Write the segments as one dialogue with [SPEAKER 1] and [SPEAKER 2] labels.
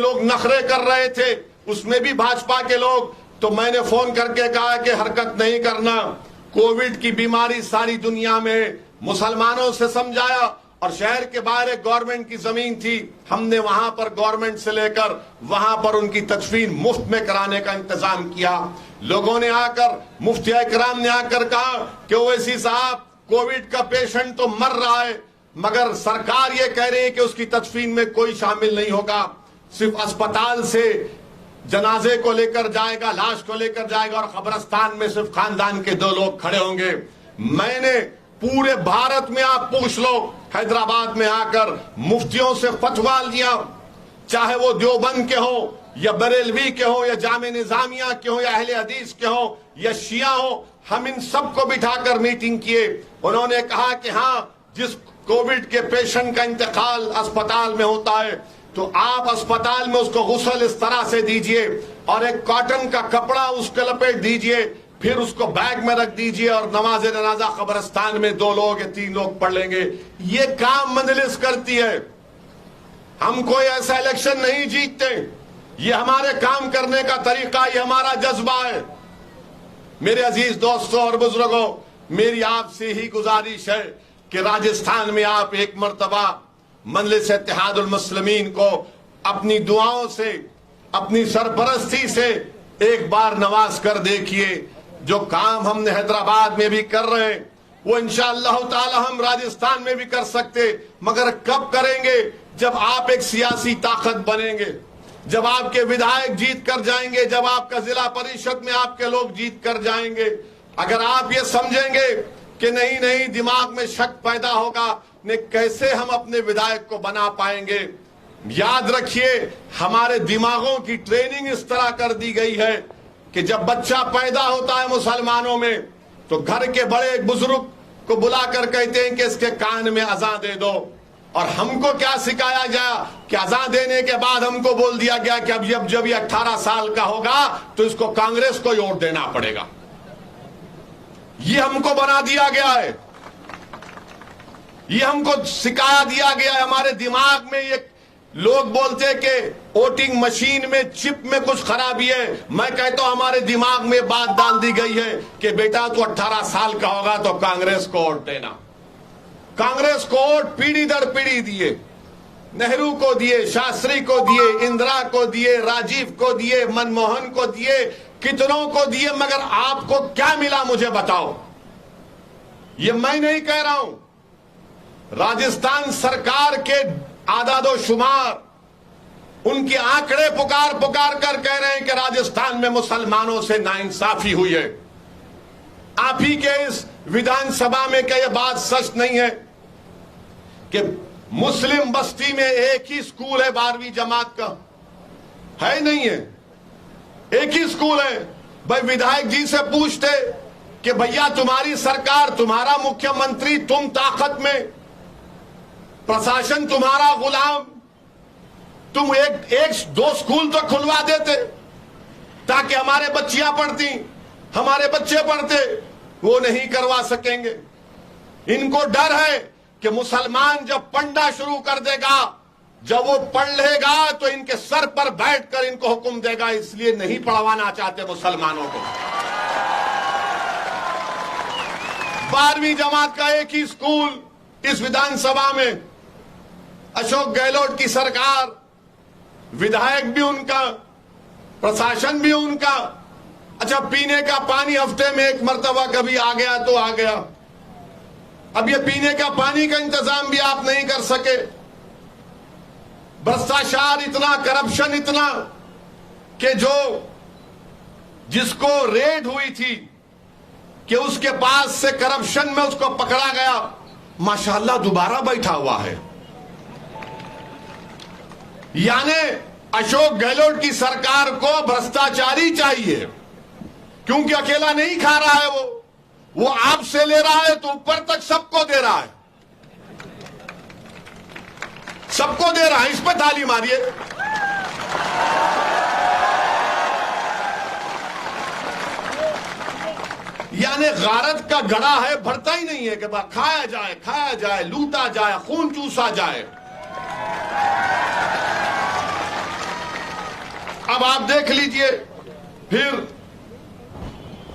[SPEAKER 1] लोग नखरे कर रहे थे, उसमें भी भाजपा के लोग, तो मैंने फोन करके कहा कि हरकत नहीं करना। कोविड की बीमारी सारी दुनिया में, मुसलमानों से समझाया, और शहर के बाहर एक गवर्नमेंट की जमीन थी, हमने वहां पर गवर्नमेंट से लेकर वहां पर उनकी तदफीन मुफ्त में कराने का इंतजाम किया। लोगों ने आकर, मुफ्ती इकराम ने आकर कहा कि ओवैसी साहब, कोविड का पेशेंट तो मर रहा है, मगर सरकार ये कह रही है कि उसकी तदफीन में कोई शामिल नहीं होगा, सिर्फ अस्पताल से जनाजे को लेकर जाएगा, लाश को लेकर जाएगा, और कब्रिस्तान में सिर्फ खानदान के 2 लोग खड़े होंगे। मैंने पूरे भारत में, आप पूछ लो, हैदराबाद में आकर मुफ्तियों से फतवा लिया, चाहे वो देवबंद के हो या बरेलवी के हो या जामे निजामिया के हो या अहले हदीस के हो या शिया हो, हम इन सबको बिठाकर मीटिंग किए। उन्होंने कहा कि हाँ, जिस कोविड के पेशेंट का इंतकाल अस्पताल में होता है तो आप अस्पताल में उसको गुस्ल इस तरह से दीजिए और एक कॉटन का कपड़ा उसके लपेट दीजिए, फिर उसको बैग में रख दीजिए और नमाज जनाजा कब्रिस्तान में 2 लोग या 3 लोग पढ़ लेंगे। ये काम मजलिस करती है। हम कोई ऐसा इलेक्शन नहीं जीतते, ये हमारे काम करने का तरीका, ये हमारा जज्बा है। मेरे अजीज दोस्तों और बुजुर्गों, मेरी आपसे ही गुजारिश है कि राजस्थान में आप एक मर्तबा मजलिस इत्तेहादुल मुस्लिमीन को अपनी दुआओं से, अपनी सरपरस्ती से एक बार नवाज कर देखिए। जो काम हमने हैदराबाद में भी कर रहे हैं वो इंशाअल्लाह ताला हम राजस्थान में भी कर सकते, मगर कब करेंगे? जब आप एक सियासी ताकत बनेंगे, जब आपके विधायक जीत कर जाएंगे, जब आपका जिला परिषद में आपके लोग जीत कर जाएंगे। अगर आप ये समझेंगे कि नहीं नहीं, दिमाग में शक पैदा होगा, ने कैसे हम अपने विधायक को बना पाएंगे? याद रखिए, हमारे दिमागों की ट्रेनिंग इस तरह कर दी गई है कि जब बच्चा पैदा होता है मुसलमानों में तो घर के बड़े बुजुर्ग को बुलाकर कहते हैं कि इसके कान में अज़ान दे दो, और हमको क्या सिखाया गया कि अज़ान देने के बाद हमको बोल दिया गया कि अब जब ये 18 साल का होगा तो इसको कांग्रेस को वोट देना पड़ेगा। ये हमको बना दिया गया है, ये हमको सिखाया दिया गया है। हमारे दिमाग में ये लोग बोलते हैं कि वोटिंग मशीन में चिप में कुछ खराबी है। मैं कहता हूं हमारे दिमाग में बात डाल दी गई है कि बेटा तू 18 साल का होगा तो कांग्रेस को वोट देना। कांग्रेस को वोट पीढ़ी दर पीढ़ी दिए, नेहरू को दिए, शास्त्री को दिए, इंदिरा को दिए, राजीव को दिए, मनमोहन को दिए, कितनों को दिए, मगर आपको क्या मिला मुझे बताओ। ये मैं नहीं कह रहा हूं, राजस्थान सरकार के आदादो शुमार, उनके आंकड़े पुकार पुकार कर कह रहे हैं कि राजस्थान में मुसलमानों से नाइंसाफी हुई है। आप ही के इस विधानसभा में क्या यह बात सच नहीं है कि मुस्लिम बस्ती में एक ही स्कूल है 12वीं जमात का? है नहीं है, एक ही स्कूल है। भाई विधायक जी से पूछते कि भैया तुम्हारी सरकार, तुम्हारा मुख्यमंत्री, तुम ताकत में, प्रशासन तुम्हारा गुलाम, तुम एक 2 स्कूल तो खुलवा देते ताकि हमारे बच्चियां पढ़ती, हमारे बच्चे पढ़ते। वो नहीं करवा सकेंगे। इनको डर है कि मुसलमान जब पढ़ना शुरू कर देगा, जब वो पढ़ लेगा तो इनके सर पर बैठकर इनको हुक्म देगा, इसलिए नहीं पढ़वाना चाहते मुसलमानों को। 12वीं जमात का एक ही स्कूल इस विधानसभा में, अशोक गहलोत की सरकार, विधायक भी उनका, प्रशासन भी उनका। अच्छा, पीने का पानी हफ्ते में 1 मर्तबा कभी आ गया तो आ गया। अब ये पीने का पानी का इंतजाम भी आप नहीं कर सके। भ्रष्टाचार इतना, करप्शन इतना कि जिसको रेड हुई थी कि उसके पास से करप्शन में उसको पकड़ा गया, माशाअल्लाह दोबारा बैठा हुआ है। यानी अशोक गहलोत की सरकार को भ्रष्टाचारी चाहिए, क्योंकि अकेला नहीं खा रहा है, वो आपसे ले रहा है तो ऊपर तक सबको दे रहा है, सबको दे रहा है। इस पर ताली मारिए। यानी गारत का गड़ा है, भरता ही नहीं है कि खाया जाए, लूटा जाए, खून चूसा जाए। अब आप देख लीजिए, फिर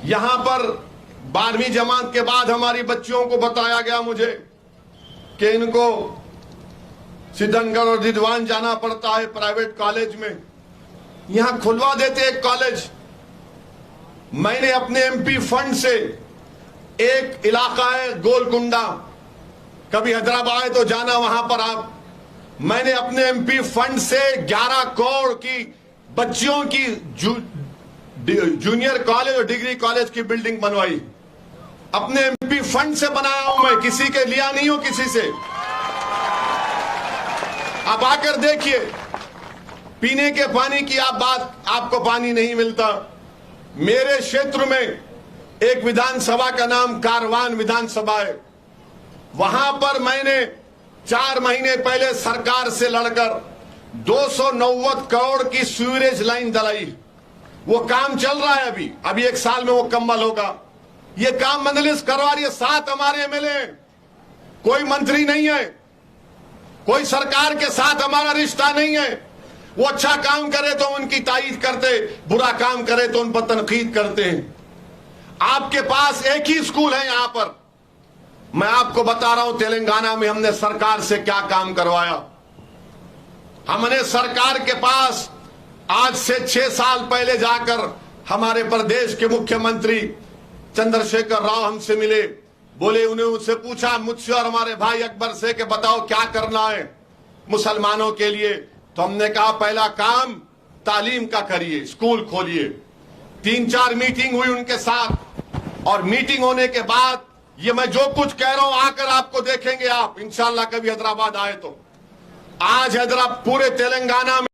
[SPEAKER 1] यहां पर 12वीं जमात के बाद हमारी बच्चियों को बताया गया मुझे कि इनको सिद्धनगढ़ और दिदवान जाना पड़ता है प्राइवेट कॉलेज में। यहां खुलवा देते एक कॉलेज। मैंने अपने एमपी फंड से एक इलाका है गोलकुंडा, कभी हैदराबाद आए तो जाना वहां पर आप। मैंने अपने एमपी फंड से 11 करोड़ की बच्चियों की जूनियर कॉलेज और डिग्री कॉलेज की बिल्डिंग बनवाई। अपने एमपी फंड से बनाया हूं मैं, किसी के लिया नहीं हूं किसी से। अब आकर देखिए, पीने के पानी की आप बात, आपको पानी नहीं मिलता। मेरे क्षेत्र में एक विधानसभा का नाम कारवान विधानसभा है। वहां पर मैंने 4 महीने पहले सरकार से लड़कर 290 करोड़ की सीवरेज लाइन डलाई। वो काम चल रहा है अभी 1 साल में वो मुकम्मल होगा। ये काम मंजलिस करवा रही है। 7 हमारे एमएलए हैं, कोई मंत्री नहीं है, कोई सरकार के साथ हमारा रिश्ता नहीं है। वो अच्छा काम करे तो उनकी तारीफ करते, बुरा काम करे तो उन पर तनकीद करते हैं। आपके पास एक ही स्कूल है यहां पर। मैं आपको बता रहा हूं तेलंगाना में हमने सरकार से क्या काम करवाया। हमने सरकार के पास आज से 6 साल पहले जाकर हमारे प्रदेश के मुख्यमंत्री चंद्रशेखर राव हमसे मिले। बोले, उन्हें उससे पूछा मुझसे और हमारे भाई अकबर से कि बताओ क्या करना है मुसलमानों के लिए। तो हमने कहा पहला काम तालीम का करिए, स्कूल खोलिए। 3-4 मीटिंग हुई उनके साथ, और मीटिंग होने के बाद ये मैं जो कुछ कह रहा हूं आकर आपको देखेंगे आप इंशाल्लाह कभी हैदराबाद आए तो। आज हैदराबाद पूरे तेलंगाना में